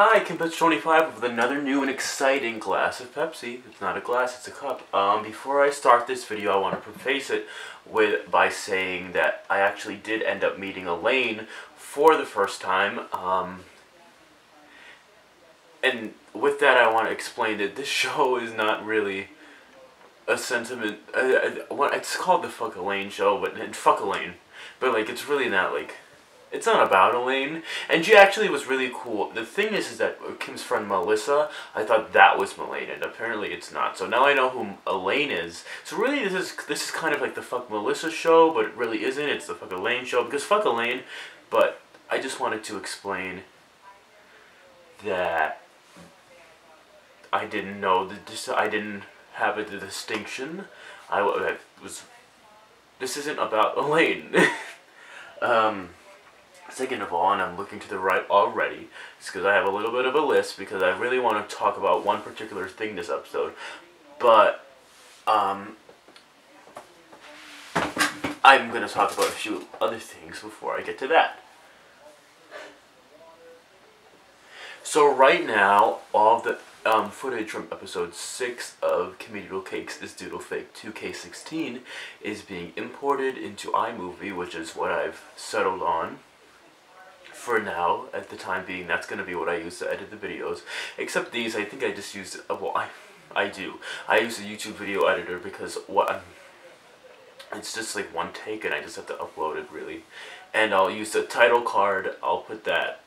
Hi, Kimbitch25 with another new and exciting glass of Pepsi. It's not a glass, it's a cup. Before I start this video, I want to preface it by saying that I actually did end up meeting Elaine for the first time. And with that, I want to explain that this show is not really a sentiment. It's called the Fuck Elaine show, and fuck Elaine. But like, it's really not like. It's not about Elaine, and she actually was really cool. The thing is that Kim's friend Melissa, I thought that was Elaine, and apparently it's not. So now I know who Elaine is. So really, this is kind of like the Fuck Melissa show, but it really isn't. It's the Fuck Elaine show, because fuck Elaine. But I just wanted to explain that I didn't know that I didn't have the distinction. This isn't about Elaine. Second of all, and I'm looking to the right already, it's because I have a little bit of a list because I really want to talk about one particular thing this episode. But, I'm going to talk about a few other things before I get to that. So right now, all the footage from episode 6 of Kimmy Doodle Cakes is Doodle Fake 2K16 is being imported into iMovie, which is what I've settled on. For now, at the time being, that's going to be what I use to edit the videos. Except these, I think I just used, well, I do. I use a YouTube video editor because it's just like one take and I just have to upload it, really. And I'll use the title card, I'll put that.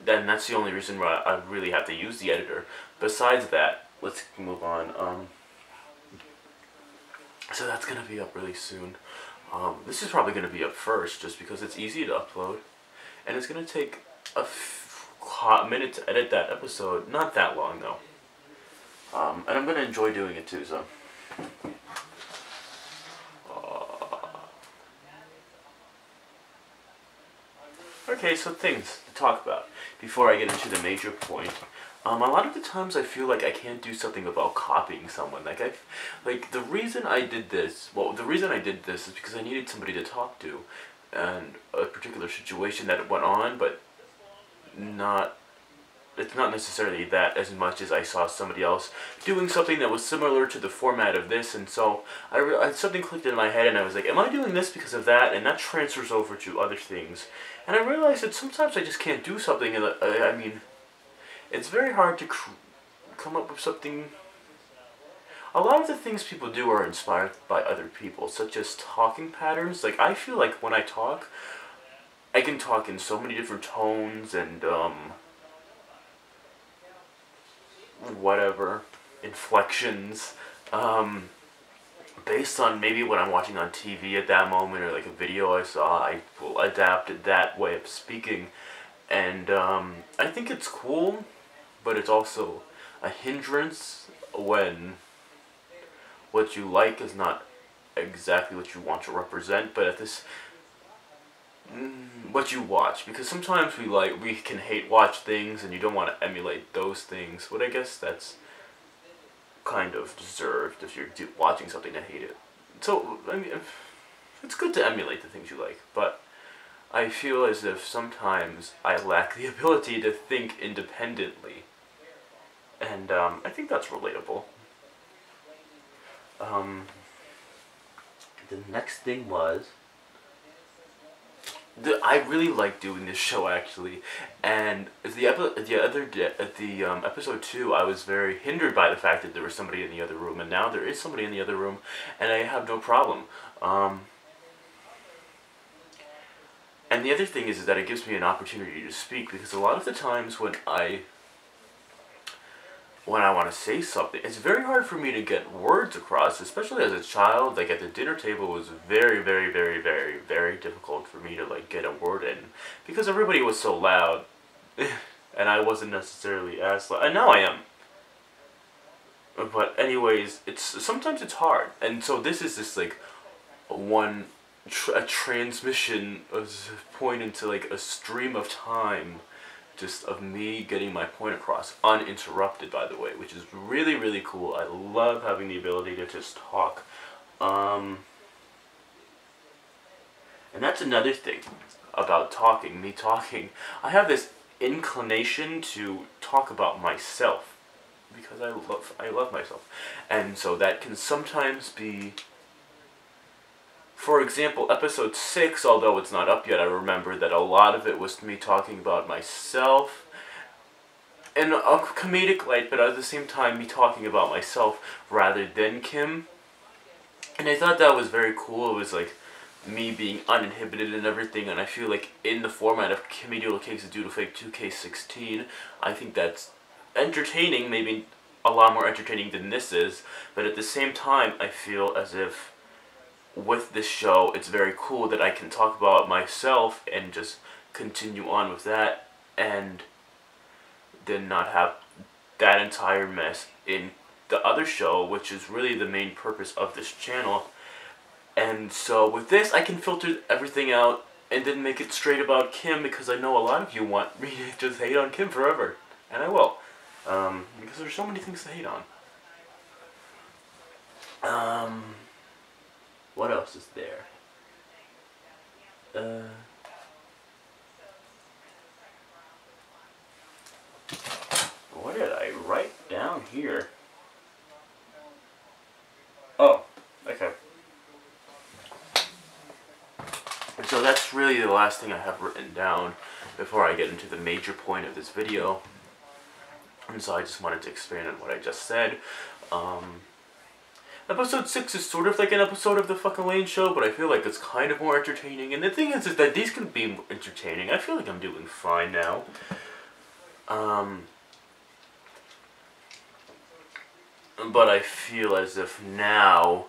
Then that's the only reason why I really have to use the editor. Besides that, let's move on. So that's going to be up really soon. This is probably going to be up first just because it's easy to upload. And it's going to take a hot minute to edit that episode. Not that long, though. And I'm going to enjoy doing it, too, so. Okay, so things to talk about before I get into the major point. A lot of the times I feel like I can't do something about copying someone. The reason I did this, is because I needed somebody to talk to. And a particular situation that went on, but it's not necessarily that as much as I saw somebody else doing something that was similar to the format of this, and so something clicked in my head and I was like, am I doing this because of that? And that transfers over to other things. And I realized that sometimes I just can't do something, and I mean, it's very hard to come up with something. A lot of the things people do are inspired by other people, such as talking patterns. Like, I feel like when I talk, I can talk in so many different tones and, whatever, inflections, based on maybe what I'm watching on TV at that moment, or like a video I saw, I will adapt that way of speaking. And, I think it's cool, but it's also a hindrance when what you like is not exactly what you want to represent, but what you watch, because sometimes we can hate watch things and you don't want to emulate those things, but I guess that's kind of deserved if you're watching something to hate it. So, I mean, it's good to emulate the things you like, but I feel as if sometimes I lack the ability to think independently, and I think that's relatable. The next thing was, I really like doing this show, actually, and episode 2, I was very hindered by the fact that there was somebody in the other room, and now there is somebody in the other room, and I have no problem. And the other thing is that it gives me an opportunity to speak, because a lot of the times when I want to say something, it's very hard for me to get words across, especially as a child. Like, at the dinner table, it was very, very, very, very, very difficult for me to, like, get a word in, because everybody was so loud, and I wasn't necessarily as loud, and now I am. But anyways, sometimes it's hard, and so this is just, like, a transmission point into, like, a stream of time, just of me getting my point across, uninterrupted, by the way, which is really, really cool. I love having the ability to just talk. And that's another thing about talking, me talking. I have this inclination to talk about myself, because I love myself. And so that can sometimes be, for example, episode 6, although it's not up yet, I remember that a lot of it was me talking about myself in a comedic light, but at the same time me talking about myself rather than Kim. And I thought that was very cool. It was like me being uninhibited and everything, and I feel like in the format of Comedial Cakes of Doodle Fake 2K16, I think that's entertaining, maybe a lot more entertaining than this is, but at the same time, I feel as if with this show, it's very cool that I can talk about myself and just continue on with that, and then not have that entire mess in the other show, which is really the main purpose of this channel. And so with this, I can filter everything out and then make it straight about Kim, because I know a lot of you want me to just hate on Kim forever, and I will, because there's so many things to hate on. What else is there? What did I write down here? Oh, okay. So that's really the last thing I have written down before I get into the major point of this video. And so I just wanted to expand on what I just said. Episode 6 is sort of like an episode of the fucking Elaine show, but I feel like it's kind of more entertaining. And the thing is that these can be entertaining. I feel like I'm doing fine now. But I feel as if now,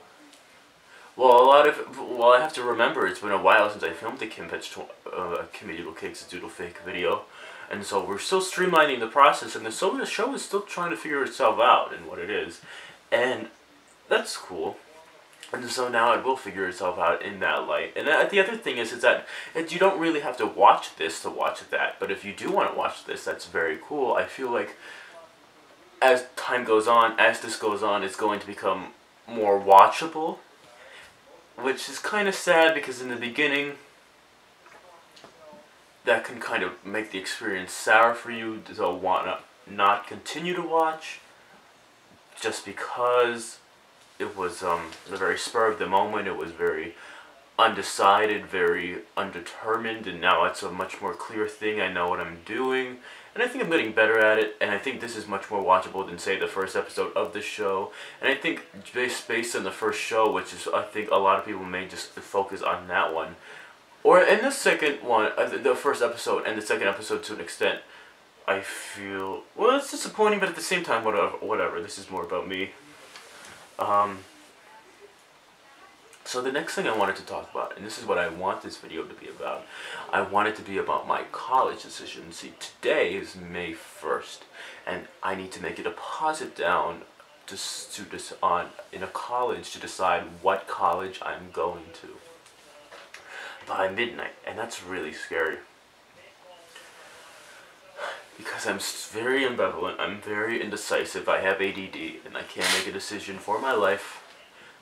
well, I have to remember it's been a while since I filmed the Kim Pitch Comedial Cakes of Doodle Fake video. And so we're still streamlining the process, and the show is still trying to figure itself out and what it is. And that's cool. And so now it will figure itself out in that light. And the other thing is that you don't really have to watch this to watch that. But if you do want to watch this, that's very cool. I feel like as time goes on, as this goes on, it's going to become more watchable. Which is kind of sad, because in the beginning, that can kind of make the experience sour for you to want to not continue to watch, just because it was the very spur of the moment. It was very undecided, very undetermined, and now it's a much more clear thing. I know what I'm doing, and I think I'm getting better at it, and I think this is much more watchable than, say, the first episode of the show. And I think based on the first show, which is, I think a lot of people may just focus on that one, or in the second one, the first episode and the second episode to an extent, I feel, well, it's disappointing, but at the same time, whatever. This is more about me. So the next thing I wanted to talk about, and this is what I want this video to be about, I want it to be about my college decision. See, today is May 1st, and I need to make a deposit down in a college to decide what college I'm going to by midnight, and that's really scary. Because I'm very ambivalent, I'm very indecisive, I have ADD, and I can't make a decision for my life.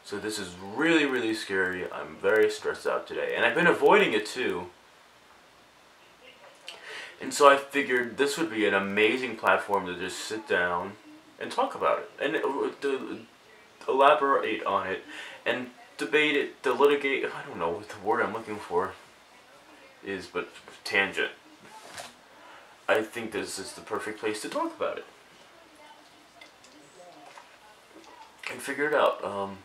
So this is really, really scary. I'm very stressed out today. And I've been avoiding it too. And so I figured this would be an amazing platform to just sit down and talk about it. And to elaborate on it. And debate it, to litigate, I don't know what the word I'm looking for is, but tangent. I think this is the perfect place to talk about it. And figure it out.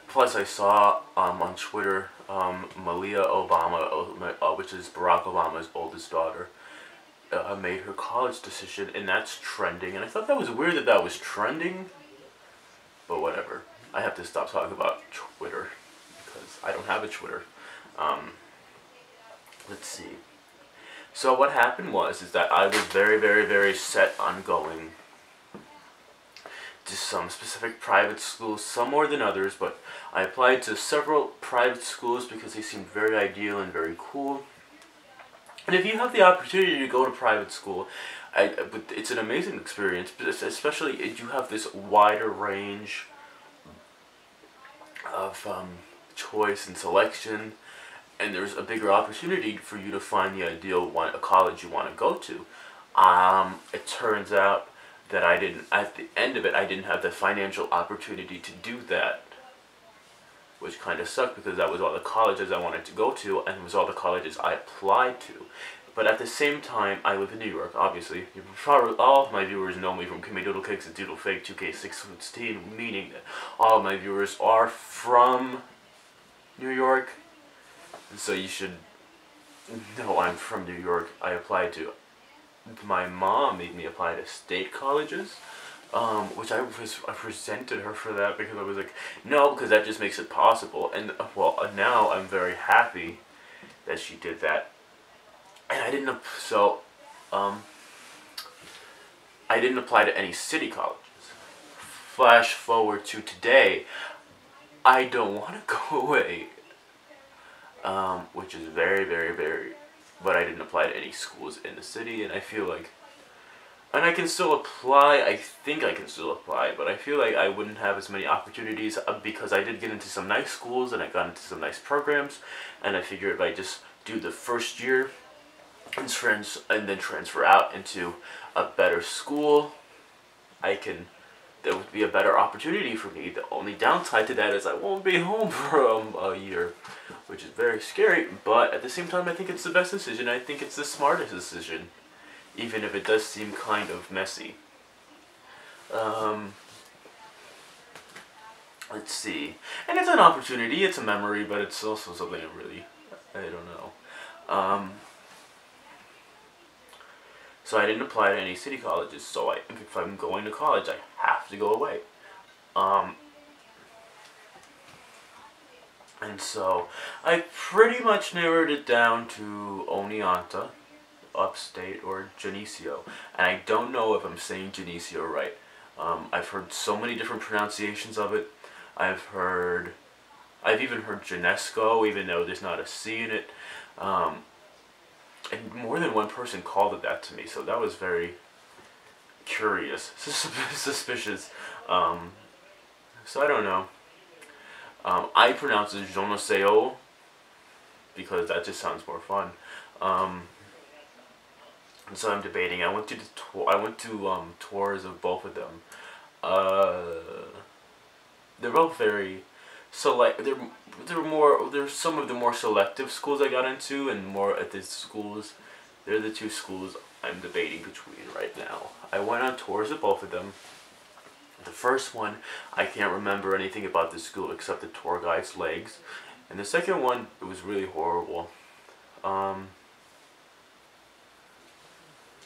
Plus, I saw on Twitter, Malia Obama, which is Barack Obama's oldest daughter, made her college decision, and that's trending. And I thought that was weird that that was trending, but whatever. I have to stop talking about Twitter, because I don't have a Twitter. Let's see. So what happened is that I was very, very, very set on going to some specific private schools, some more than others, but I applied to several private schools because they seemed very ideal and very cool. And if you have the opportunity to go to private school, it's an amazing experience, but especially if you have this wider range of choice and selection, and there's a bigger opportunity for you to find the ideal one, a college you want to go to. It turns out that at the end of it, I didn't have the financial opportunity to do that, which kind of sucked because that was all the colleges I wanted to go to, and it was all the colleges I applied to. But at the same time, I live in New York, obviously. Probably all of my viewers know me from Doodle Cakes and Doodle Fake 2K16, meaning that all of my viewers are from New York. So you should know I'm from New York. I applied to, my mom made me apply to state colleges, which I resented her for that because I was like, no, because that just makes it possible. And well, now I'm very happy that she did that. And I didn't, I didn't apply to any city colleges. Flash forward to today, I don't want to go away, which is very, but I didn't apply to any schools in the city, and I feel like, and I can still apply, I think I can still apply, but I feel like I wouldn't have as many opportunities because I did get into some nice schools, and I got into some nice programs, and I figured if I just do the first year, and then transfer out into a better school, there would be a better opportunity for me. The only downside to that is I won't be home for a year, which is very scary, but at the same time I think it's the best decision. I think it's the smartest decision, even if it does seem kind of messy. Let's see. And it's an opportunity, it's a memory, but it's also something I don't know. So I didn't apply to any city colleges, so if I'm going to college, I have to go away. And so I pretty much narrowed it down to Oneonta, upstate, or Geneseo. And I don't know if I'm saying Geneseo right. I've heard so many different pronunciations of it. I've even heard Genesco, even though there's not a C in it. And more than one person called it that to me, so that was very curious, suspicious. So I don't know. I pronounce it Geneseo because that just sounds more fun. And so I'm debating. I went to tours of both of them. They're both very there's some of the more selective schools I got into, and more at these schools. They're the two schools I'm debating between right now. I went on tours of both of them. The first one, I can't remember anything about the school except the tour guide's legs. And the second one, it was really horrible.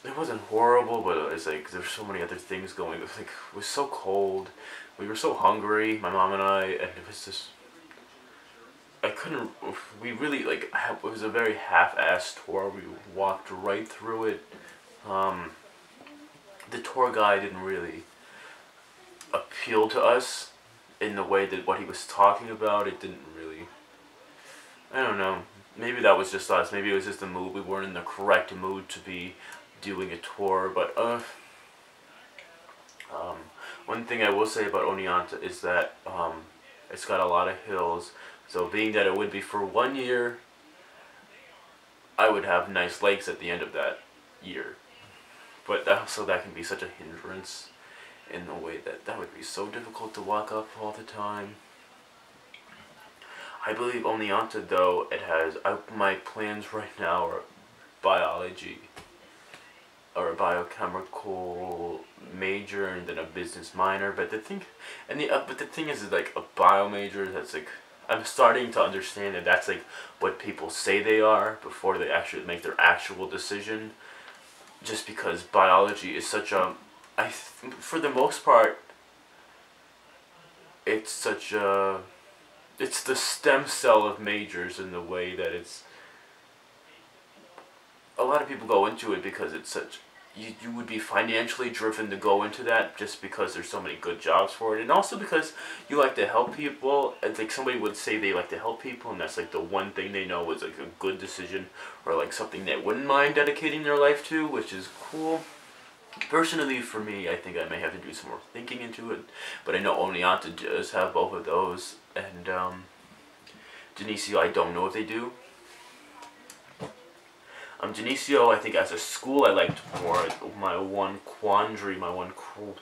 It wasn't horrible, but it was like, there's so many other things going. It was so cold. We were so hungry, my mom and I, and it was just, it was a very half-assed tour. We walked right through it. The tour guide didn't really appeal to us in the way that what he was talking about. It didn't really, I don't know, maybe that was just us. Maybe it was just the mood. We weren't in the correct mood to be doing a tour, but one thing I will say about Oneonta is that it's got a lot of hills, so being that it would be for 1 year, I would have nice lakes at the end of that year. But also that can be such a hindrance in the way that would be so difficult to walk up all the time. I believe Oneonta, though, it has, my plans right now are biology, or a biochemical major, and then a business minor. But the thing is like a bio major, that's like, I'm starting to understand that that's like what people say they are before they actually make their actual decision. Just because biology is such a, for the most part, it's such a, it's the stem cell of majors in the way that it's, a lot of people go into it because it's such, you would be financially driven to go into that just because there's so many good jobs for it, and also because you like to help people. It's like somebody would say they like to help people, and that's like the one thing they know is like a good decision, or like something they wouldn't mind dedicating their life to, which is cool. Personally, for me, I think I may have to do some more thinking into it, but I know Oneonta does have both of those, and Geneseo, I don't know if they do. Geneseo, I think as a school I liked more. My one quandary, my one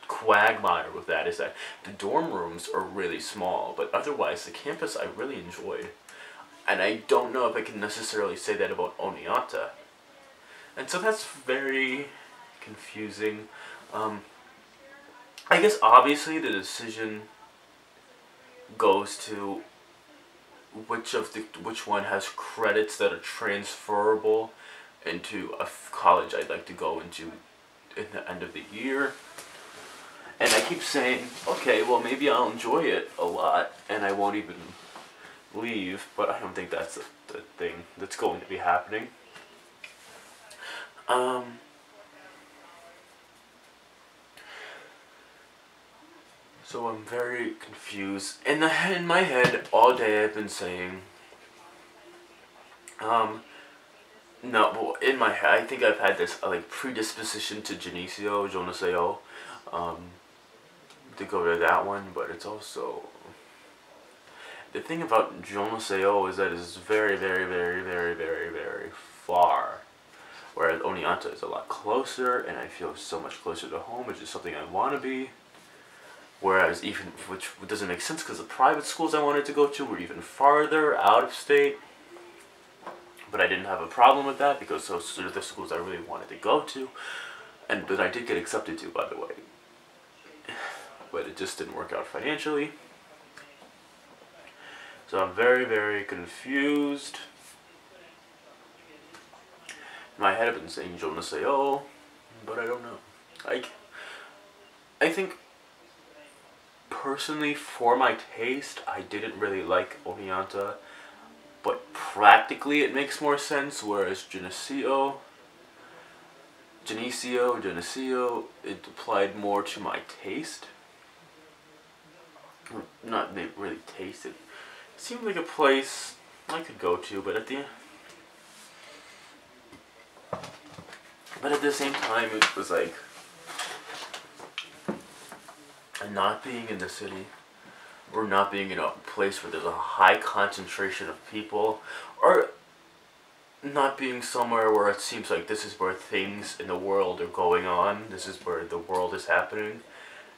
quagmire with that is that the dorm rooms are really small, but otherwise the campus I really enjoyed. And I don't know if I can necessarily say that about Oneonta. And so that's very confusing. I guess obviously the decision goes to which one has credits that are transferable into a college I'd like to go into in the end of the year. And I keep saying, okay, well maybe I'll enjoy it a lot and I won't even leave, but I don't think that's the thing that's going to be happening. So I'm very confused. In my head, all day I've been saying, no, well, in my head, I think I've had this like predisposition to Geneseo, Geneseo, to go to that one, but it's also, the thing about Geneseo is that it's very, very, very, very, very, very far. Whereas Oneonta is a lot closer, and I feel so much closer to home, which is something I want to be. Whereas even, which doesn't make sense because the private schools I wanted to go to were even farther out of state. But I didn't have a problem with that because those are the schools I really wanted to go to. And that I did get accepted to, by the way. But it just didn't work out financially. So I'm very, very confused. In my head I've been saying Geneseo, but I don't know. I think personally, for my taste, I didn't really like Oneonta, but practically it makes more sense, whereas Geneseo, it applied more to my taste. Not really taste, it seemed like a place I could go to, but at the same time it was like, not being in the city, or not being in a place where there's a high concentration of people, or not being somewhere where it seems like this is where things in the world are going on, this is where the world is happening,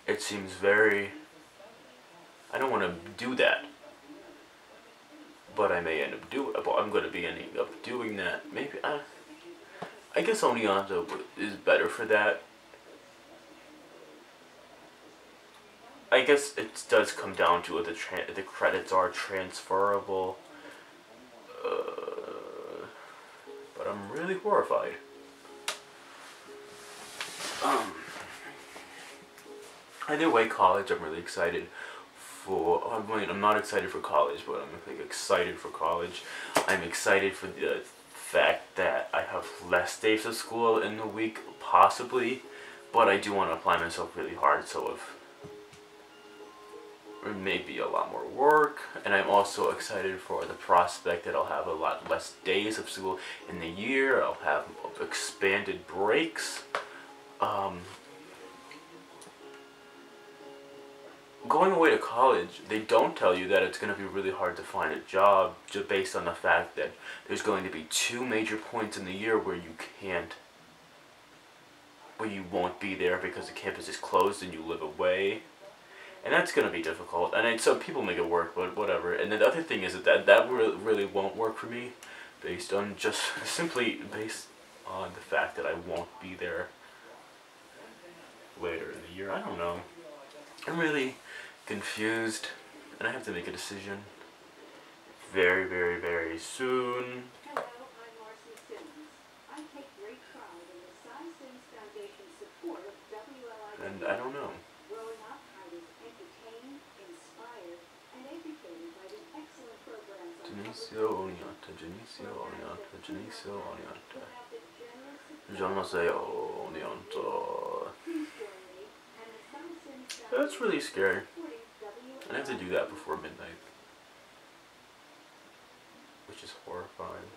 it seems very, I don't want to do that, but I may end up doing, I'm going to be ending up doing that, maybe, I guess Oneonta is better for that. I guess it does come down to the credits are transferable, but I'm really horrified. Either way, college, I'm really excited for. I mean, I'm not excited for college, but I'm like, excited for college. I'm excited for the fact that I have less days of school in the week, possibly, but I do want to apply myself really hard, so if maybe a lot more work, and I'm also excited for the prospect that I'll have a lot less days of school in the year. I'll have expanded breaks. Going away to college, they don't tell you that it's going to be really hard to find a job just based on the fact that there's going to be 2 major points in the year where you won't be there because the campus is closed and you live away. And that's going to be difficult. And so people make it work, but whatever. And then the other thing is that really won't work for me simply based on the fact that I won't be there later in the year. I don't know. I'm really confused, and I have to make a decision very, very, very soon. Hello, I'm Marcy Simmons. I take great pride in the Suffice Foundation support of WLIW. And I don't know. Growing up, I was entertained, inspired, and educated by the excellent programs on Geneseo, Oneonta, Geneseo, Oneonta, Geneseo, Oneonta. Geneseo, Oneonta. That's really scary. I have to do that before midnight, which is horrifying.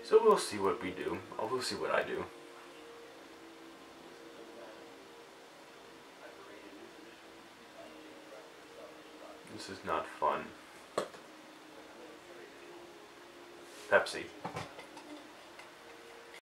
So we'll see what we do. We'll see what I do. This is not fun. Pepsi.